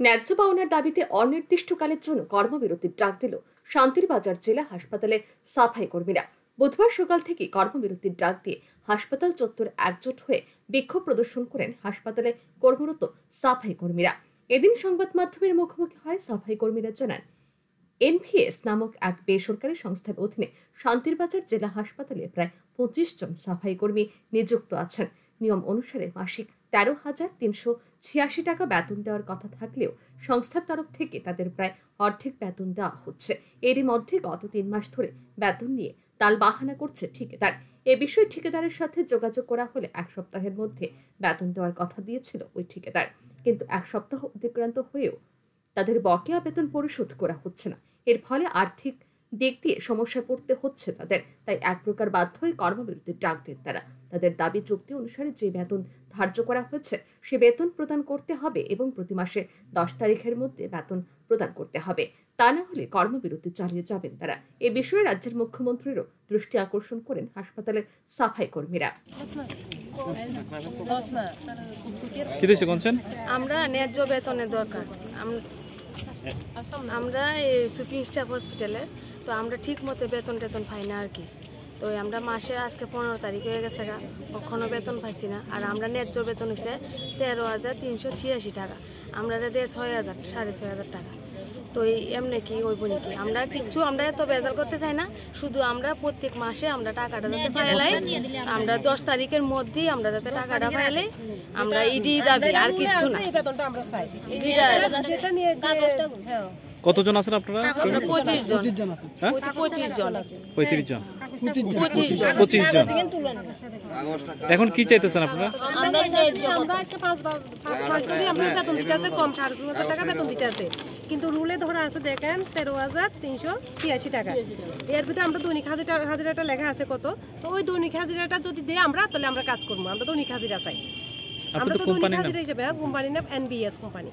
ন্যায্য পাওনার দাবিতে অনির্দিষ্টকালের জন্য কর্মবিরতির ডাক দিল শান্তিরবাজার জেলা হাসপাতালে সাফাই কর্মীরা। বুধবার সকাল থেকে কর্মবিরতির ডাক দিয়ে হাসপাতাল চত্বর একজোট হয়ে বিক্ষোভ প্রদর্শন করেন হাসপাতালে কর্মরত সাফাই কর্মীরা। এদিন সংবাদ মাধ্যমের মুখোমুখি হয় সাফাই কর্মীরা জানান, এনভিএস নামক এক বেসরকারি সংস্থার অধীনে শান্তিরবাজার জেলা হাসপাতালে প্রায় 25 জন সাফাই কর্মী নিযুক্ত আছেন। নিয়ম অনুসারে মাসিক 13,386 টাকা বেতন দেওয়ার কথা থাকলেও সংস্থার তরফ থেকে তাদের প্রায় অর্ধেক বেতন দেওয়া হচ্ছে। এরই মধ্যে গত 3 মাস ধরে বেতন নিয়ে তালবাহানা করছে ঠিকাদার। এ বিষয়ে ঠিকাদারের সাথে যোগাযোগ করা হলে 1 সপ্তাহের মধ্যে বেতন দেওয়ার কথা দিয়েছিল ওই ঠিকাদার, কিন্তু 1 সপ্তাহ অতিক্রান্ত হয়েও তাদের বকেয়া বেতন পরিশোধ করা হচ্ছে না। এর ফলে আর্থিক দিক দিয়ে সমস্যায় পড়তে হচ্ছে তাদের। তাই এক প্রকার বাধ্য হয়ে কর্মবিরতির ডাক দেন তারা। তাদের দাবি চুক্তি অনুসারে যে বেতন ধার্য করা হয়েছে সে বেতন প্রদান করতে হবে এবং প্রতি মাসের 10 তারিখের মধ্যে বেতন প্রদান করতে হবে। তা না হলে কর্মবিরতি চালিয়ে যাবেন তারা। এ বিষয়ে রাজ্যের মুখ্যমন্ত্রীরও দৃষ্টি আকর্ষণ করেন হাসপাতালের সাফাই কর্মীরা। আমরা ন্যায্য বেতনের দরকার। আমরা সুপ্রিম স্টাফ হসপিটালে তো আমরা ঠিক মতো বেতন পাই না আর কি। তো আমরা মাসে আজকে 15 তারিখ হয়ে গেছে, কখনো বেতন পাইছি না। আর আমরা ন্যায্য বেতন হচ্ছে 13,386 টাকা। আমরা দেয় 6,000, 6,500 টাকা। তো এমনি কি ওইব নাকি? আমরা কিচ্ছু আমরা এত বেজার করতে চাই না, শুধু আমরা প্রত্যেক মাসে আমরা টাকাটা যাতে পাইলাই, আমরা 10 তারিখের মধ্যেই আমরা যাতে টাকাটা পাইলাই, আমরা ইডি দাবি আর কিছু না। কতজন আছেন আপনারা? 25 জন। 35 জন। এখন কি চাইতেছেন আপনারা? কিন্তু রুলে ধরা আছে দেখেন 13,386 টাকা। এর ভিতরে আমরা দৈনিক হাজিরাটা লেখা আছে কত, তো ওই দৈনিক হাজিরাটা যদি দেয় আমরা, তাহলে আমরা কাজ করবো। আমরা দৈনিক হাজিরা চাই। আমরা তো দৈনিক হাজিরা হিসেবে কোম্পানি নাম NBS company.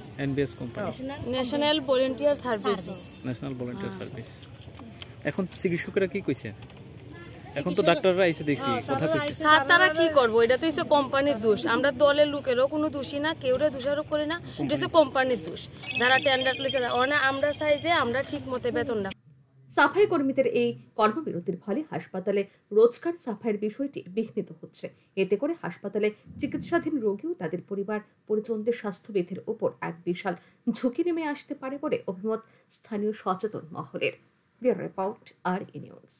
National volunteer service. এখন চিকিৎসকেরা কি কইছে? এখন তো ডাক্তাররা এসে দেখছি কথা কইছে। স্যার তারা কি করব? এটা তো হচ্ছে কোম্পানির দোষ। আমরা দলের লোকেরও কোনো দোষী না, কেউরে দোষারোপ করি না। এটা হচ্ছে কোম্পানির দোষ, যারা টেন্ডার লইছে। আমরা চাই যে আমরা ঠিক মতো বেতনটা। সাফাই কর্মীদের এই কর্মবিরতির ফলে হাসপাতালে রোজকার সাফাইয়ের বিষয়টি বিঘ্নিত হচ্ছে। এতে করে হাসপাতালে চিকিৎসাধীন রোগী ও তাদের পরিবার পরিজনদের স্বাস্থ্যবিধির উপর এক বিশাল ঝুঁকি নেমে আসতে পারে বলে অভিমত স্থানীয় সচেতন মহলের। Bureau report, RE news.